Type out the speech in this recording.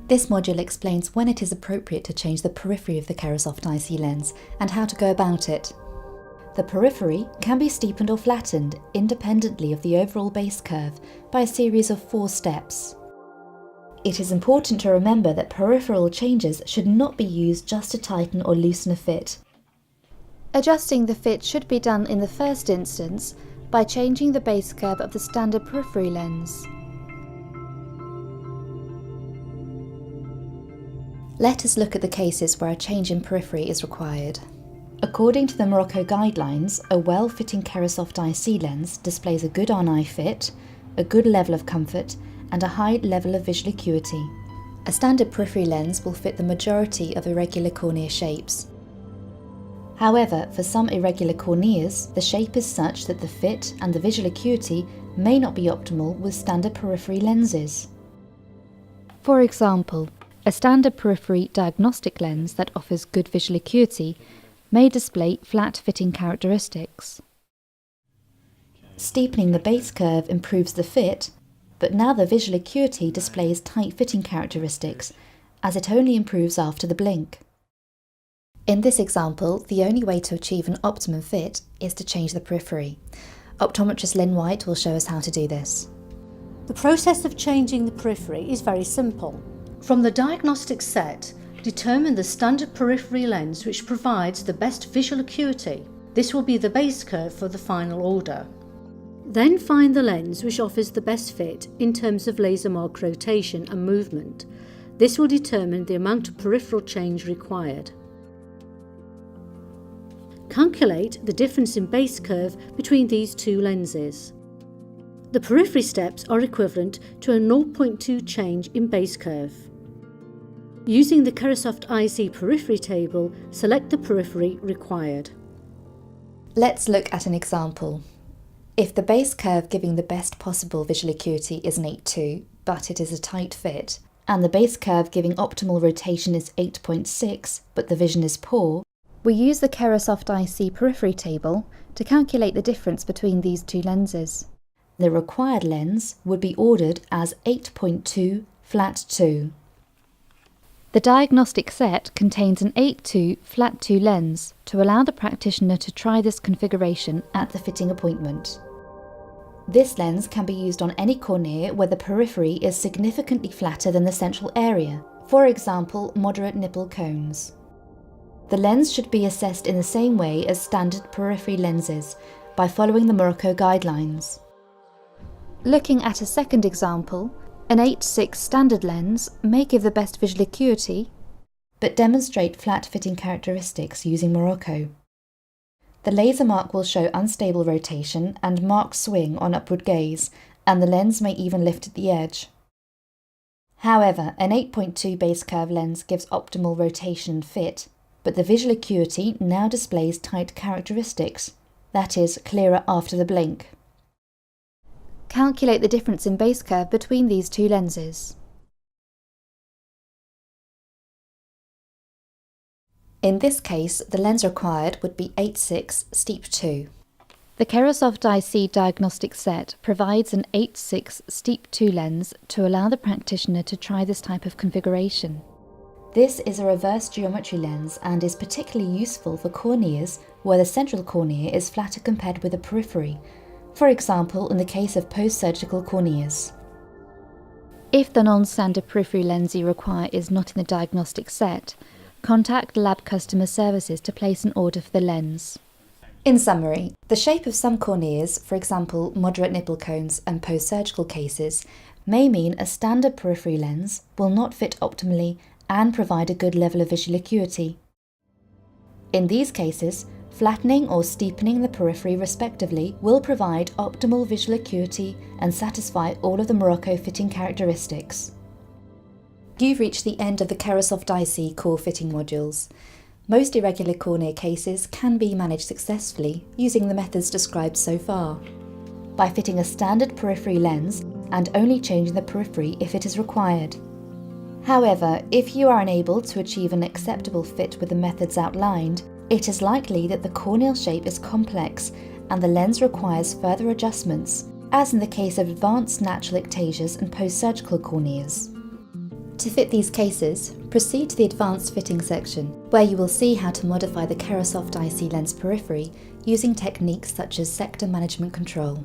This module explains when it is appropriate to change the periphery of the KeraSoft IC lens and how to go about it. The periphery can be steepened or flattened independently of the overall base curve by a series of 4 steps. It is important to remember that peripheral changes should not be used just to tighten or loosen a fit. Adjusting the fit should be done in the first instance by changing the base curve of the standard periphery lens. Let us look at the cases where a change in periphery is required. According to the Morocco guidelines, a well-fitting KeraSoft IC lens displays a good on-eye fit, a good level of comfort, and a high level of visual acuity. A standard periphery lens will fit the majority of irregular cornea shapes. However, for some irregular corneas, the shape is such that the fit and the visual acuity may not be optimal with standard periphery lenses. For example, a standard periphery diagnostic lens that offers good visual acuity may display flat fitting characteristics. Steepening the base curve improves the fit, but now the visual acuity displays tight fitting characteristics, as it only improves after the blink. In this example, the only way to achieve an optimum fit is to change the periphery. Optometrist Lynn White will show us how to do this. The process of changing the periphery is very simple. From the diagnostic set, determine the standard periphery lens which provides the best visual acuity. This will be the base curve for the final order. Then find the lens which offers the best fit in terms of laser mark rotation and movement. This will determine the amount of peripheral change required. Calculate the difference in base curve between these two lenses. The periphery steps are equivalent to a 0.2 change in base curve. Using the KeraSoft IC periphery table, select the periphery required. Let's look at an example. If the base curve giving the best possible visual acuity is an 8.2, but it is a tight fit, and the base curve giving optimal rotation is 8.6, but the vision is poor, we use the KeraSoft IC periphery table to calculate the difference between these two lenses. The required lens would be ordered as 8.2 flat 2. The diagnostic set contains an 8.2 flat 2 lens to allow the practitioner to try this configuration at the fitting appointment. This lens can be used on any cornea where the periphery is significantly flatter than the central area, for example, moderate nipple cones. The lens should be assessed in the same way as standard periphery lenses, by following the Morocco guidelines. Looking at a second example, an 8.6 standard lens may give the best visual acuity, but demonstrate flat fitting characteristics using Morocco. The laser mark will show unstable rotation and marked swing on upward gaze, and the lens may even lift at the edge. However, an 8.2 base curve lens gives optimal rotation and fit, but the visual acuity now displays tight characteristics, that is, clearer after the blink. Calculate the difference in base curve between these two lenses. In this case, the lens required would be 8.6 steep 2. The KeraSoft IC diagnostic set provides an 8.6 steep 2 lens to allow the practitioner to try this type of configuration. This is a reverse geometry lens and is particularly useful for corneas where the central cornea is flatter compared with the periphery, for example in the case of post-surgical corneas. If the non-standard periphery lens you require is not in the diagnostic set, contact lab customer services to place an order for the lens. In summary, the shape of some corneas, for example moderate nipple cones and post-surgical cases, may mean a standard periphery lens will not fit optimally and provide a good level of visual acuity. In these cases, flattening or steepening the periphery respectively will provide optimal visual acuity and satisfy all of the Morocco fitting characteristics. You've reached the end of the KeraSoft IC core fitting modules. Most irregular cornea cases can be managed successfully using the methods described so far, by fitting a standard periphery lens and only changing the periphery if it is required. However, if you are unable to achieve an acceptable fit with the methods outlined, it is likely that the corneal shape is complex and the lens requires further adjustments, as in the case of advanced natural ectasias and post-surgical corneas. To fit these cases, proceed to the Advanced Fitting section, where you will see how to modify the KeraSoft IC lens periphery using techniques such as sector management control.